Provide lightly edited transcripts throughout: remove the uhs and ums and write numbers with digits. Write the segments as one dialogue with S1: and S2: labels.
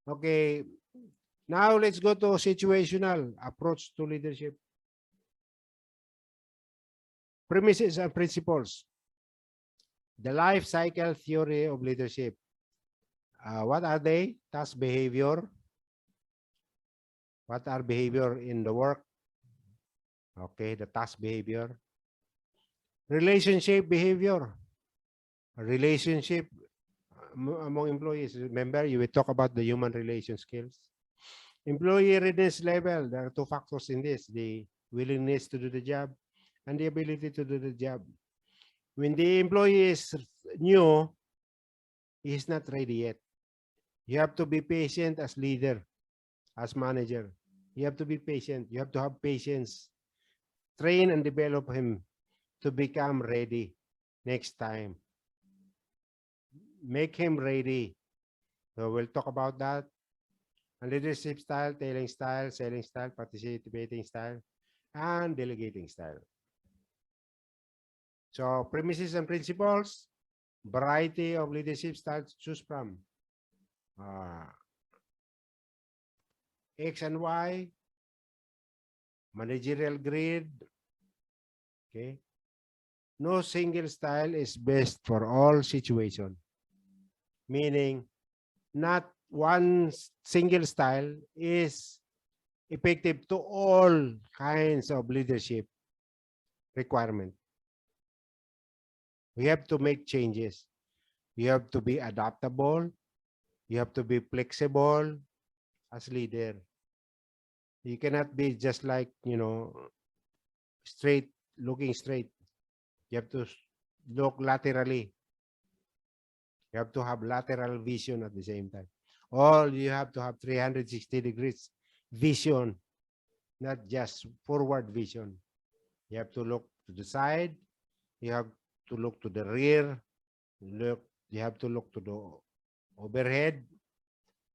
S1: Okay, now let's go to situational approach to leadership. Premises and principles. The life cycle theory of leadership. What are they? Task behavior. What are behavior in the work? Okay, the task behavior. Relationship behavior. Relationship among employees. Remember, you will talk about the human relation skills. Employee readiness level. There are two factors in this: the willingness to do the job and the ability to do the job. When the employee is new, he is not ready yet. You have to be patient as leader, as manager. You have to be patient. You have to have patience. Train and develop him to become ready next time. Make him ready. So we'll talk about that. And leadership style, telling style, selling style, participating style, and delegating style. So premises and principles, variety of leadership styles to choose from. Uh, X and Y, managerial grid. Okay. No single style is best for all situations. Meaning, not one single style is effective to all kinds of leadership requirement. We have to make changes. You have to be adaptable. You have to be flexible as leader. You cannot be just like, straight, looking straight. You have to look laterally. You have to have lateral vision at the same time. All you have to have 360 degrees vision, not just forward vision. You have to look to the side. You have to look to the rear. You have to look to the overhead.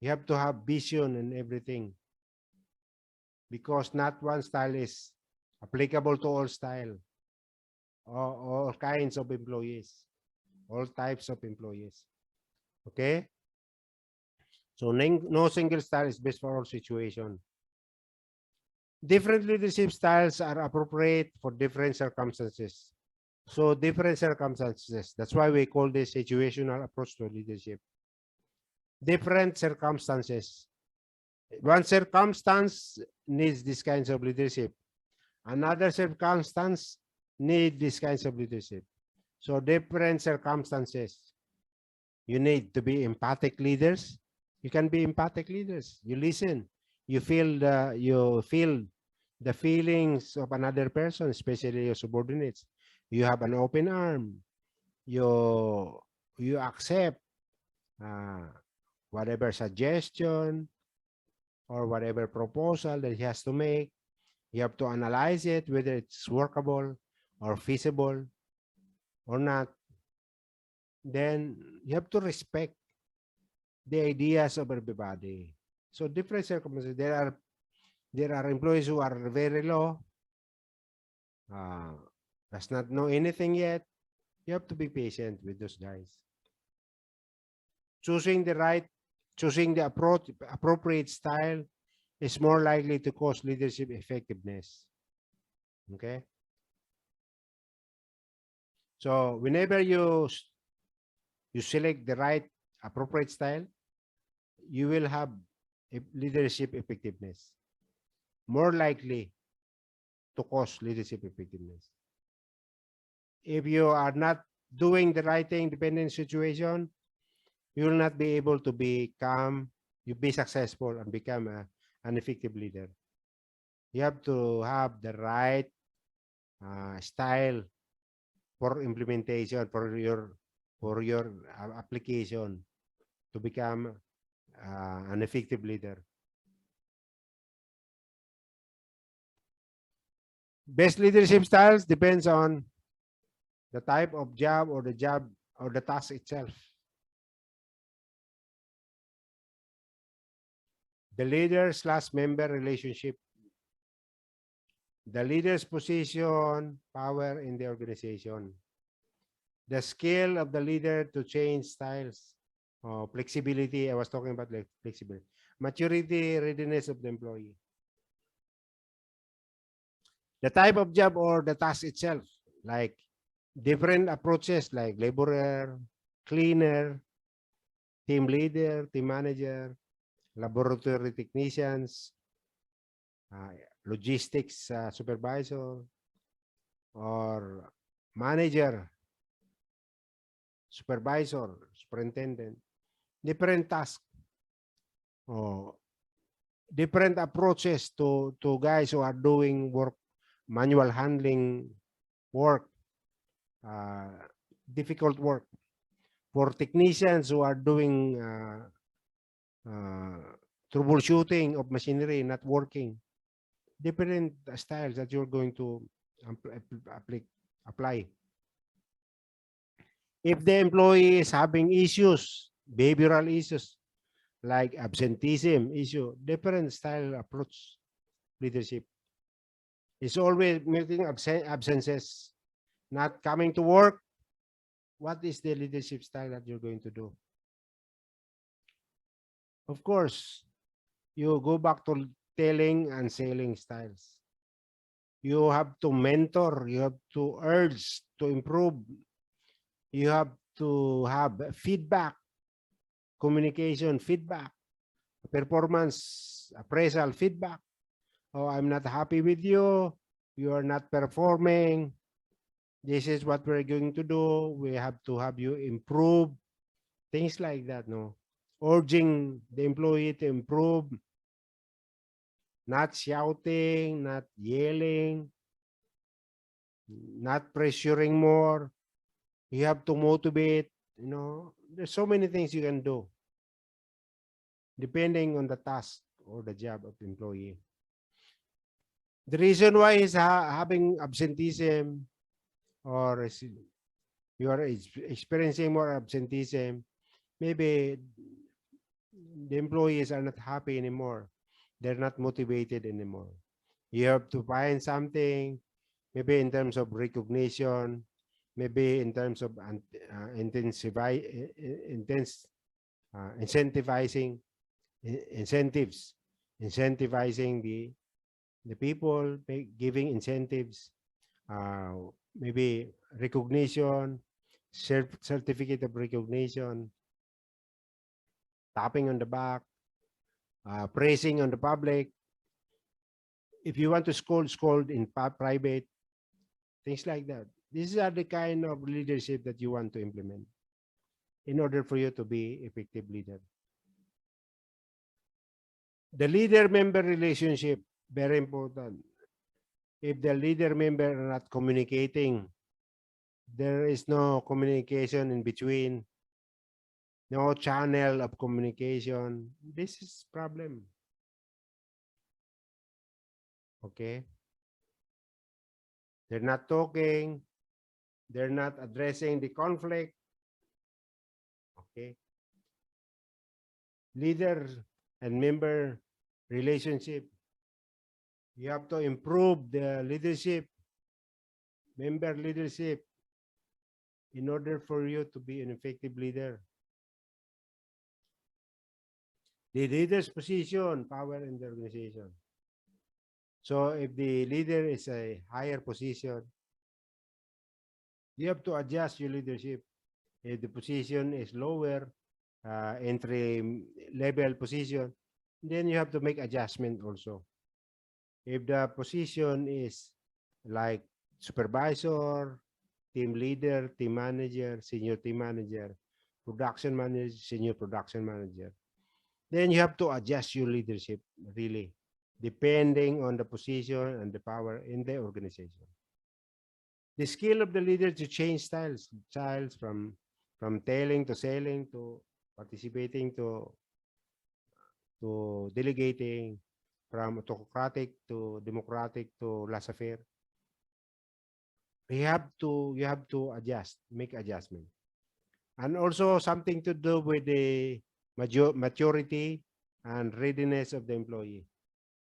S1: You have to have vision and everything, because not one style is applicable to all style, all kinds of employees, all types of employees. Okay. So no single style is best for all situation. Different leadership styles are appropriate for different circumstances. So different circumstances. That's why we call this situational approach to leadership. Different circumstances. One circumstance needs this kinds of leadership. Another circumstance need this kinds of leadership. So different circumstances. You need to be empathic leaders. You can be empathic leaders. You listen. You feel the feelings of another person, especially your subordinates. You have an open arm. You accept uh, whatever suggestion or whatever proposal that he has to make. You have to analyze it, whether it's workable or feasible or not. Then you have to respect the ideas of everybody. So different circumstances. There are employees who are very low, uh, does not know anything yet. You have to be patient with those guys. Choosing the appropriate style is more likely to cause leadership effectiveness. Okay. So whenever you select the right appropriate style, you will have leadership effectiveness. More likely to cause leadership effectiveness. If you are not doing the right thing depending on situation, you will not be able to you be successful and become an effective leader. You have to have the right style for implementation for your application to become an effective leader. Best leadership styles depends on the type of job or the task itself. The leader/member relationship. The leader's position, power in the organization. The skill of the leader to change styles. Flexibility. I was talking about like flexibility. Maturity, readiness of the employee. The type of job or the task itself, like different approaches like laborer, cleaner, team leader, team manager, laboratory technicians, uh, logistics supervisor, or manager, supervisor, superintendent. Different tasks or different approaches to guys who are doing work, manual handling work, uh, difficult work. For technicians who are doing uh, troubleshooting of machinery not working, different styles that you're going to apply. If the employee is having issues, behavioral issues like absenteeism issue, different style approach leadership. It's always making absences, not coming to work. What is the leadership style that you're going to do? Of course, you go back to telling and selling styles. You have to mentor, you have to urge to improve, you have to have feedback, communication feedback, performance appraisal feedback. Oh, I'm not happy with you. You are not performing. This is what we're going to do. We have to have you improve. Things like that, no? Urging the employee to improve, not shouting, not yelling, not pressuring more. You have to motivate, there's so many things you can do depending on the task or the job of the employee. The reason why he's having absenteeism or you are experiencing more absenteeism, maybe the employees are not happy anymore. They're not motivated anymore. You have to find something, maybe in terms of recognition, maybe in terms of incentivizing incentives, incentivizing the people, giving incentives, maybe recognition, certificate of recognition, tapping on the back, praising on the public. If you want to scold in private, things like that. These are the kind of leadership that you want to implement in order for you to be effective leader. The leader-member relationship, very important. If the leader-member are not communicating, there is no communication in between, no channel of communication. This is problem. Okay? They're not talking. They're not addressing the conflict. Okay? Leader and member relationship. You have to improve the leadership, member leadership, in order for you to be an effective leader. The leader's position, power in the organization. So if the leader is a higher position, you have to adjust your leadership. If the position is lower, entry level position, then you have to make adjustment also. If the position is like supervisor, team leader, team manager, senior team manager, production manager, senior production manager, then you have to adjust your leadership really, depending on the position and the power in the organization. The skill of the leader to change styles from telling to selling to participating to delegating, from autocratic to democratic to laissez-faire. You have to adjust, make adjustment. And also something to do with the maturity and readiness of the employee.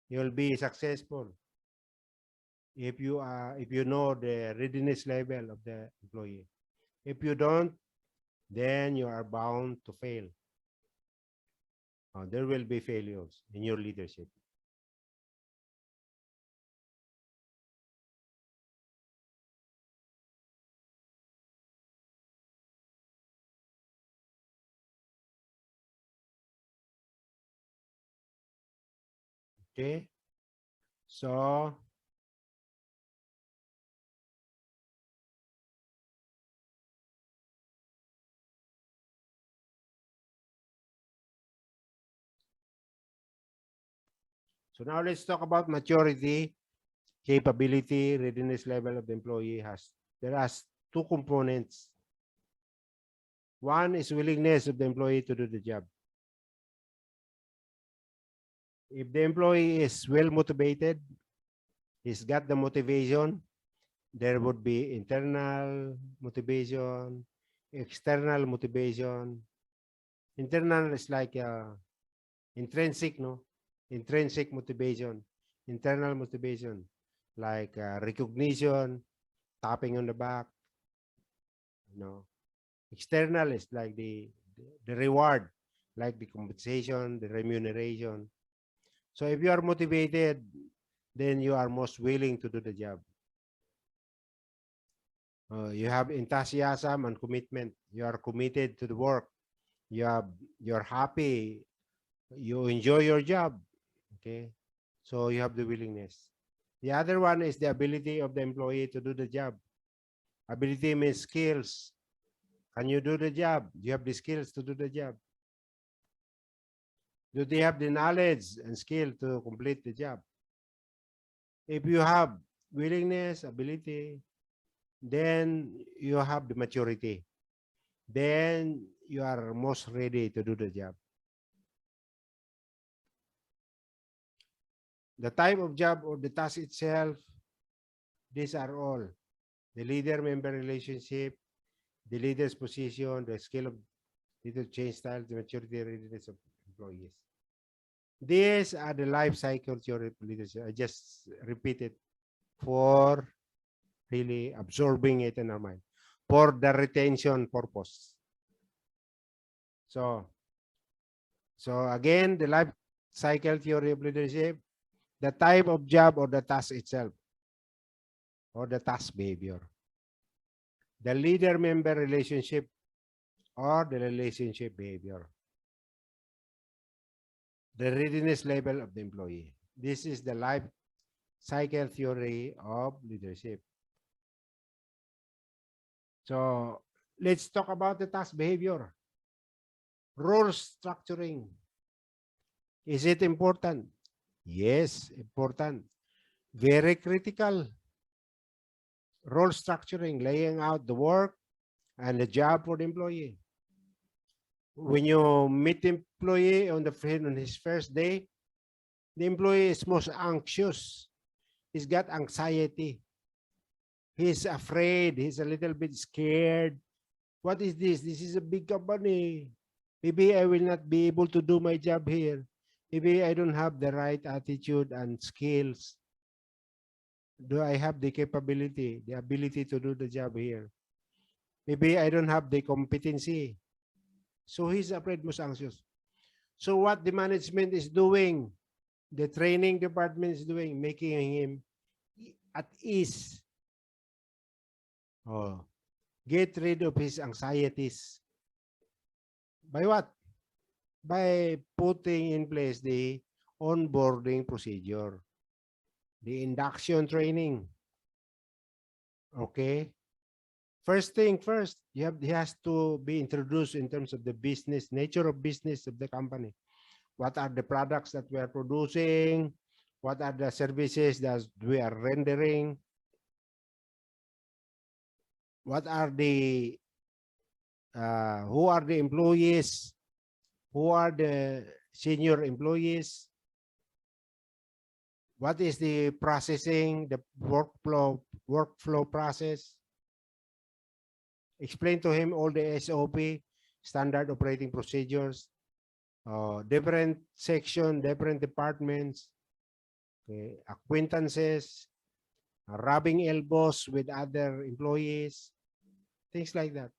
S1: You'll be successful if you know the readiness level of the employee. If you don't, then you are bound to fail. there will be failures in your leadership. Okay, so now let's talk about maturity, capability, readiness level of the employee has. There are two components. One is willingness of the employee to do the job. If the employee is well motivated, he's got the motivation, there would be internal motivation, external motivation. Internal is like intrinsic, no? Intrinsic motivation. Internal motivation, like recognition, tapping on the back, you know. External is like the reward, like the compensation, the remuneration. So if you are motivated, then you are most willing to do the job. You have enthusiasm and commitment. You are committed to the work. You're happy. You enjoy your job. Okay. So you have the willingness. The other one is the ability of the employee to do the job. Ability means skills. Can you do the job? Do you have the skills to do the job? Do they have the knowledge and skill to complete the job? If you have willingness, ability, then you have the maturity. Then you are most ready to do the job. The type of job or the task itself, these are all. The leader-member relationship, the leader's position, the skill of leader change style, the maturity readiness of employees. These are the life cycle theory of leadership. I just repeat it for really absorbing it in our mind for the retention purpose. So again, the life cycle theory of leadership, the type of job or the task itself, or the task behavior, the leader-member relationship or the relationship behavior, the readiness level of the employee. This is the life cycle theory of leadership. So let's talk about the task behavior. Role structuring. Is it important? Yes, important. Very critical. Role structuring, laying out the work and the job for the employee. When you meet the employee on his first day, the employee is most anxious. He's got anxiety. He's afraid. He's a little bit scared. What is this? This is a big company. Maybe I will not be able to do my job here. Maybe I don't have the right attitude and skills. Do I have the capability, the ability to do the job here? Maybe I don't have the competency. So he's afraid, most anxious. So what the management is doing, the training department is doing, making him at ease. Oh, get rid of his anxieties. By what? By putting in place the onboarding procedure, the induction training. Okay. First thing first, he has to be introduced in terms of the business, nature of business of the company. What are the products that we are producing? What are the services that we are rendering? What are the, who are the employees? Who are the senior employees? What is the processing, the workflow process? Explain to him all the SOP, standard operating procedures, different section, different departments, okay, acquaintances, rubbing elbows with other employees, things like that.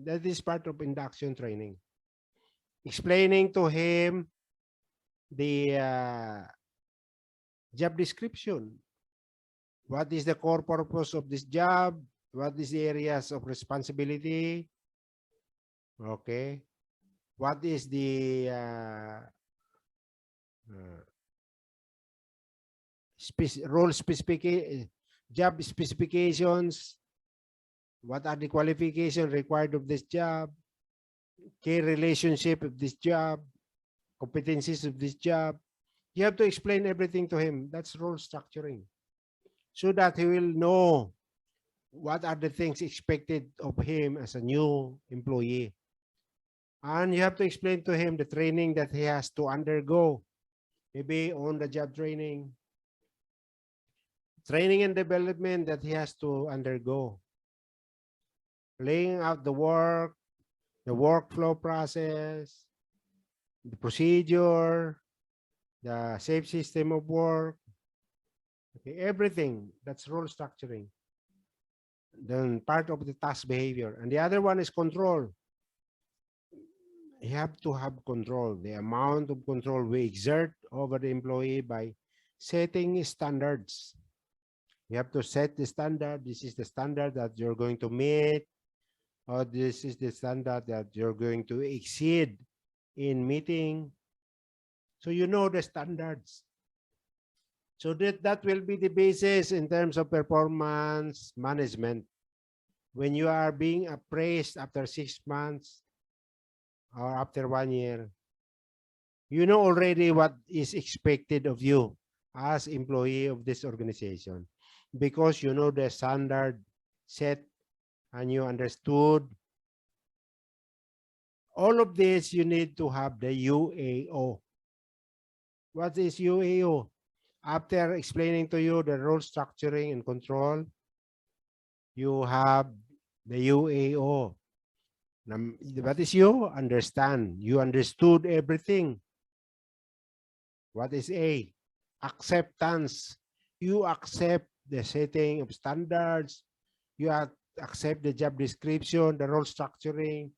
S1: That is part of induction training. Explaining to him the job description. What is the core purpose of this job? What is the areas of responsibility? Okay. What is the uh, role specific job specifications? What are the qualifications required of this job? Key relationship of this job? Competencies of this job? You have to explain everything to him. That's role structuring. So that he will know what are the things expected of him as a new employee. And you have to explain to him the training that he has to undergo. Maybe on the job training and development that he has to undergo. Laying out the workflow process, the procedure, the safe system of work, okay, everything. That's role structuring. Then part of the task behavior. And the other one is control. You have to have control, the amount of control we exert over the employee by setting standards. You have to set the standard. This is the standard that you're going to meet, or this is the standard that you're going to exceed in meeting. So you know the standards. So that will be the basis in terms of performance management. When you are being appraised after 6 months or after 1 year, you know already what is expected of you as employee of this organization, because you know the standard set and you understood. All of this, you need to have the UAO. What is UAO? After explaining to you the role structuring and control, you have the UAO. What is you? Understand. You understood everything. What is A? Acceptance. You accept the setting of standards. You accept the job description, the role structuring.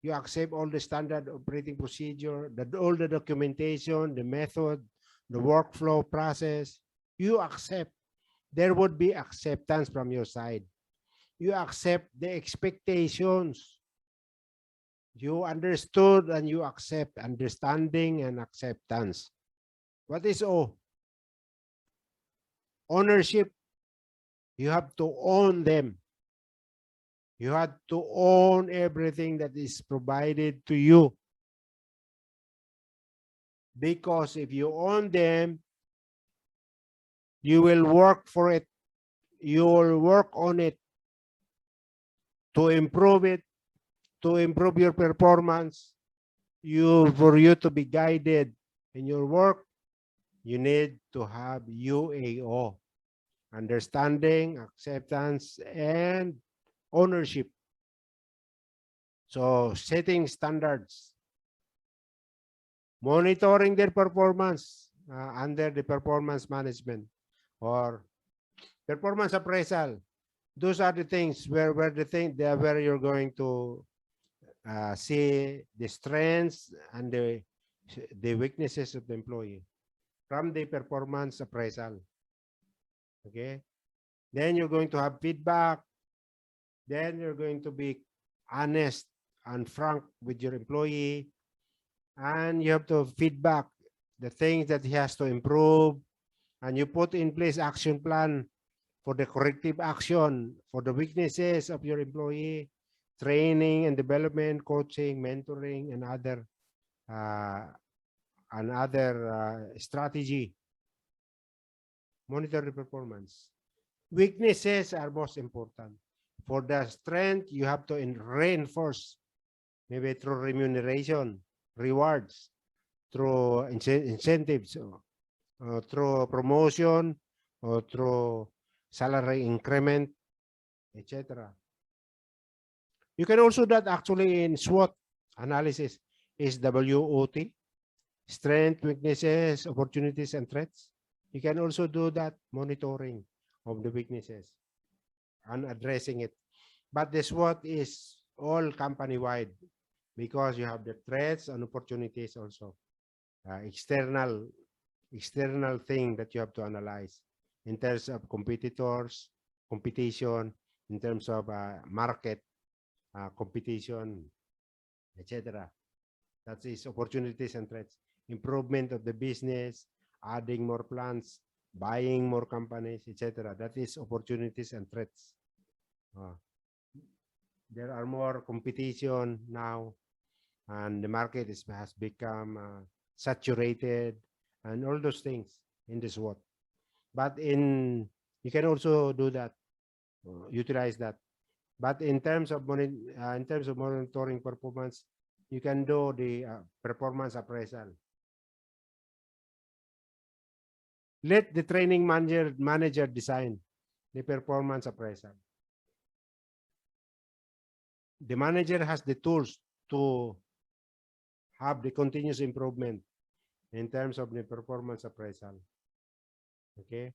S1: You accept all the standard operating procedure, all the documentation, the method, the workflow process. You accept. There would be acceptance from your side. You accept the expectations. You understood and you accept. Understanding and acceptance. What is O? Ownership. You have to own them. You have to own everything that is provided to you. Because if you own them, you will work for it. You will work on it to improve it, to improve your performance. For you to be guided in your work, you need to have UAO. Understanding, acceptance, and ownership. So setting standards, monitoring their performance under the performance management or performance appraisal. Those are the things where you're going to see the strengths and the weaknesses of the employee from the performance appraisal. Okay. Then you're going to have feedback. Then you're going to be honest and frank with your employee. And you have to feedback the things that he has to improve. And you put in place action plan for the corrective action for the weaknesses of your employee, training and development, coaching, mentoring, and other strategy. Monitor the performance. Weaknesses are most important. For the strength, you have to reinforce, maybe through remuneration, rewards, through incentives, through promotion, or through salary increment, etc. You can also do that actually in SWOT analysis. Is WOT, strength, weaknesses, opportunities, and threats. You can also do that monitoring of the weaknesses and addressing it. But the SWOT is all company-wide because you have the threats and opportunities also. external thing that you have to analyze in terms of competitors, competition, in terms of market competition, etc. That is opportunities and threats. Improvement of the business, adding more plants, buying more companies, etc. That is opportunities and threats. There are more competition now, and the market has become saturated, and all those things in this world. But you can also do that, utilize that. But in terms of monitoring performance, you can do the performance appraisal. Let the training manager design the performance appraisal. The manager has the tools to have the continuous improvement in terms of the performance appraisal. Okay.